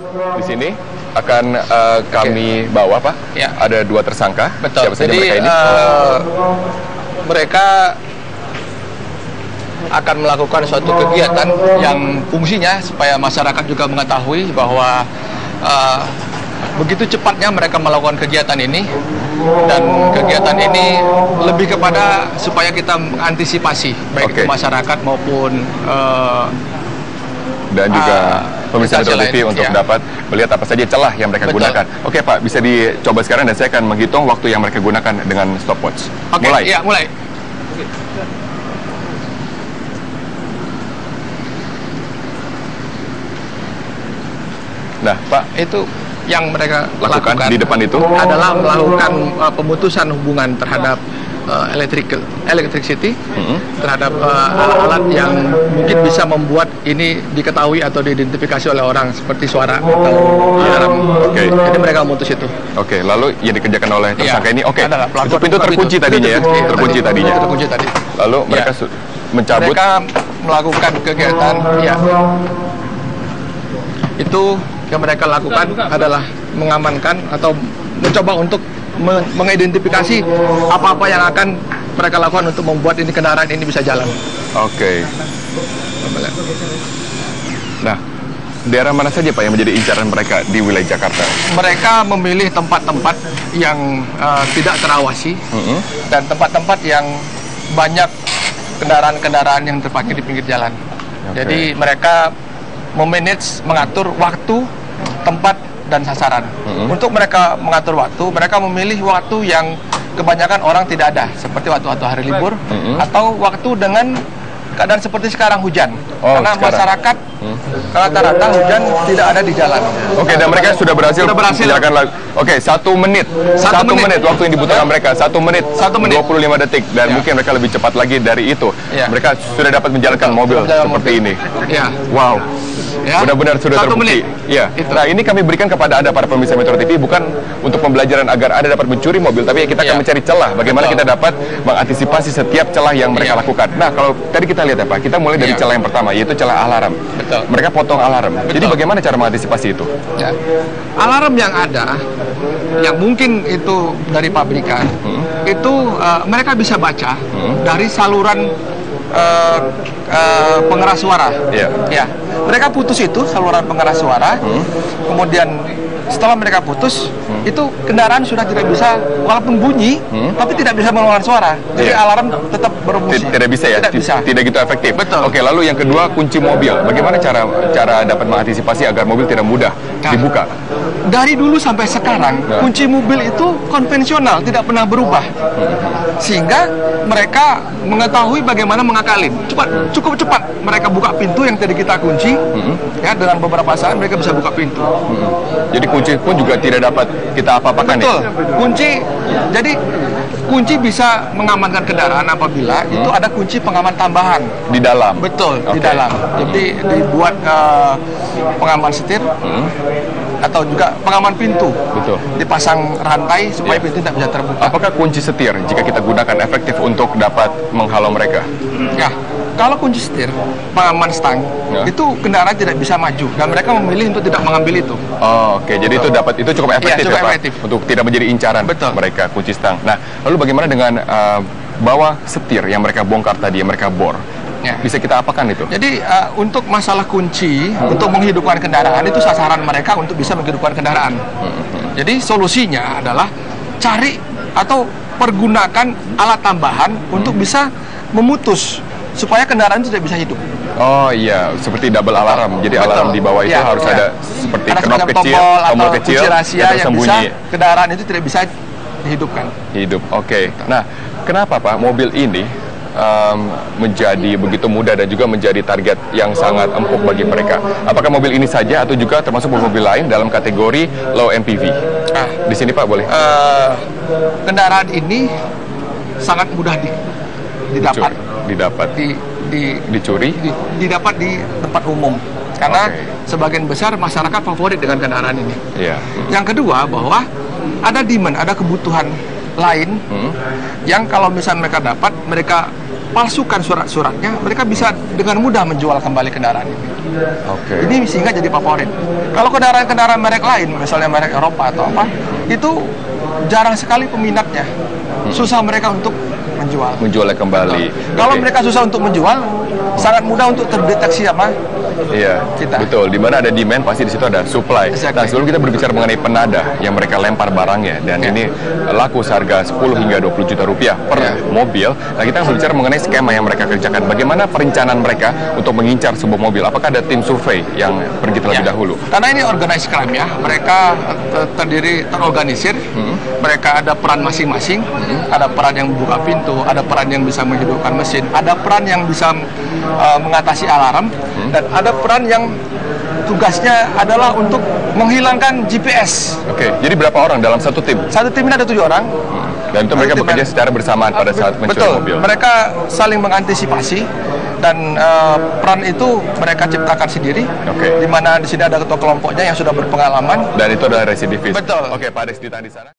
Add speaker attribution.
Speaker 1: Di sini akan kami bawa, Pak.
Speaker 2: Ya.
Speaker 1: Ada 2 tersangka.
Speaker 2: Betul.
Speaker 1: Siapa saja
Speaker 2: Jadi
Speaker 1: mereka ini?
Speaker 2: mereka akan melakukan suatu kegiatan yang fungsinya supaya masyarakat juga mengetahui bahwa begitu cepatnya mereka melakukan kegiatan ini, dan kegiatan ini lebih kepada supaya kita mengantisipasi baik itu masyarakat maupun
Speaker 1: dan juga pemirsa Metro TV untuk
Speaker 2: ya,
Speaker 1: dapat melihat apa saja celah yang mereka gunakan. Oke, Pak, bisa dicoba sekarang dan saya akan menghitung waktu yang mereka gunakan dengan stopwatch.
Speaker 2: Oke,
Speaker 1: mulai.
Speaker 2: Ya, mulai.
Speaker 1: Nah, Pak,
Speaker 2: Itu yang mereka lakukan
Speaker 1: di depan itu
Speaker 2: adalah melakukan pemutusan hubungan terhadap electricity, terhadap alat-alat yang mungkin bisa membuat ini diketahui atau diidentifikasi oleh orang seperti suara atau alarm. Jadi mereka memutus itu.
Speaker 1: Lalu yang dikerjakan oleh tersangka ini, itu pintu terkunci tadinya ya, terkunci tadinya.
Speaker 2: Terkunci tadi.
Speaker 1: Lalu mereka mencabut.
Speaker 2: Mereka melakukan kegiatan, itu yang mereka lakukan adalah mengamankan atau mencoba untuk mengidentifikasi apa-apa yang akan mereka lakukan untuk membuat ini kendaraan ini bisa jalan.
Speaker 1: Nah, daerah mana saja, Pak, yang menjadi incaran mereka di wilayah Jakarta?
Speaker 2: Mereka memilih tempat-tempat yang tidak terawasi dan tempat-tempat yang banyak kendaraan-kendaraan yang terparkir di pinggir jalan. Jadi mereka mengatur waktu, tempat, dan sasaran. Untuk mereka mengatur waktu, mereka memilih waktu yang kebanyakan orang tidak ada, seperti waktu-waktu hari libur, atau waktu dengan keadaan seperti sekarang hujan. Karena masyarakat rata-rata hujan tidak ada di jalan.
Speaker 1: Dan mereka sudah berhasil. 1 menit. 1 menit waktu yang dibutuhkan mereka. 1 menit 25 detik. Dan mungkin mereka lebih cepat lagi dari itu. Mereka sudah dapat menjalankan mobil seperti ini. Wow. Benar-benar sudah terbukti. Nah, ini kami berikan kepada Anda para pemirsa Metro TV bukan untuk pembelajaran agar Anda dapat mencuri mobil, tapi kita akan mencari celah. Bagaimana kita dapat mengantisipasi setiap celah yang mereka lakukan. Nah, kalau tadi kita lihat ya, Pak, kita mulai dari celah yang pertama, yaitu celah alarm. Mereka potong alarm. Jadi bagaimana cara mengantisipasi itu?
Speaker 2: Alarm yang ada, yang mungkin itu dari pabrikan, itu mereka bisa baca dari saluran pengeras suara. Mereka putus itu saluran pengeras suara, kemudian setelah mereka putus, itu kendaraan sudah tidak bisa, walaupun bunyi, tapi tidak bisa mengeluarkan suara. Jadi alarm tetap berfungsi.
Speaker 1: Tidak bisa ya? Tidak gitu efektif. Lalu yang kedua, kunci mobil. Bagaimana cara dapat mengantisipasi agar mobil tidak mudah dibuka?
Speaker 2: Dari dulu sampai sekarang, kunci mobil itu konvensional, tidak pernah berubah. Sehingga mereka mengetahui bagaimana mengakalin. Cukup cepat mereka buka pintu yang tadi kita kunci, dengan beberapa saat mereka bisa buka pintu.
Speaker 1: Jadi kunci pun juga tidak dapat kita apa-apakan.
Speaker 2: Jadi kunci bisa mengamankan kendaraan apabila itu ada kunci pengaman tambahan
Speaker 1: di dalam.
Speaker 2: Di dalam. Jadi dibuat pengaman setir atau juga pengaman pintu. Dipasang rantai supaya pintu tidak bisa terbuka.
Speaker 1: Apakah kunci setir jika kita gunakan efektif untuk dapat menghalau mereka?
Speaker 2: Kalau kunci setir, pengaman stang, itu kendaraan tidak bisa maju dan mereka memilih untuk tidak mengambil itu.
Speaker 1: Jadi itu cukup efektif ya, Pak, untuk tidak menjadi incaran mereka kunci stang. Nah, lalu bagaimana dengan bawah setir yang mereka bongkar tadi, yang mereka bor? Bisa kita apakan itu?
Speaker 2: Jadi untuk masalah kunci untuk menghidupkan kendaraan itu sasaran mereka untuk bisa menghidupkan kendaraan. Jadi solusinya adalah cari atau pergunakan alat tambahan untuk bisa memutus supaya kendaraan itu tidak bisa hidup.
Speaker 1: Seperti double alarm. Jadi alarm di bawah itu harus ada seperti knop kecil, tombol kecil,
Speaker 2: rahasia yang bisa kendaraan itu tidak bisa dihidupkan. Nah, kenapa, Pak, mobil ini menjadi begitu mudah dan juga menjadi target yang sangat empuk bagi mereka? Apakah mobil ini saja atau juga termasuk mobil lain dalam kategori low MPV? Di sini, Pak, boleh? Kendaraan ini sangat mudah didapat.
Speaker 1: Dicuri?
Speaker 2: Didapat di tempat umum. Karena sebagian besar masyarakat favorit dengan kendaraan ini. Yang kedua, bahwa ada demand, ada kebutuhan lain yang kalau misalnya mereka dapat, mereka palsukan surat-suratnya, mereka bisa dengan mudah menjual kembali kendaraan ini. Ini sehingga jadi favorit. Kalau kendaraan-kendaraan merek lain, misalnya merek Eropa atau apa, itu jarang sekali peminatnya. Susah mereka untuk
Speaker 1: menjualnya kembali.
Speaker 2: Kalau mereka susah untuk menjual, sangat mudah untuk terdeteksi sama
Speaker 1: iya, kita. Betul. Di mana ada demand, pasti di situ ada supply. Nah, sebelum kita berbicara mengenai penada yang mereka lempar barangnya, dan ini laku seharga 10 hingga 20 juta rupiah per mobil. Nah, kita akan berbicara mengenai skema yang mereka kerjakan. Bagaimana perencanaan mereka untuk mengincar sebuah mobil? Apakah ada tim survei yang pergi terlebih dahulu?
Speaker 2: Karena ini organized crime ya, mereka terorganisir. Mereka ada peran masing-masing. Ada peran yang membuka pintu, ada peran yang bisa menghidupkan mesin, ada peran yang bisa mengatasi alarm, dan ada peran yang tugasnya adalah untuk menghilangkan GPS.
Speaker 1: Jadi berapa orang dalam satu tim?
Speaker 2: Satu tim ini ada 7 orang.
Speaker 1: Dan itu mereka bekerja secara bersamaan pada saat mencuri mobil.
Speaker 2: Mereka saling mengantisipasi, dan peran itu mereka ciptakan sendiri. Di mana di sini ada ketua kelompoknya yang sudah berpengalaman.
Speaker 1: Dan itu adalah residivis.
Speaker 2: Betul.
Speaker 1: Pak Ades ditahan di sana.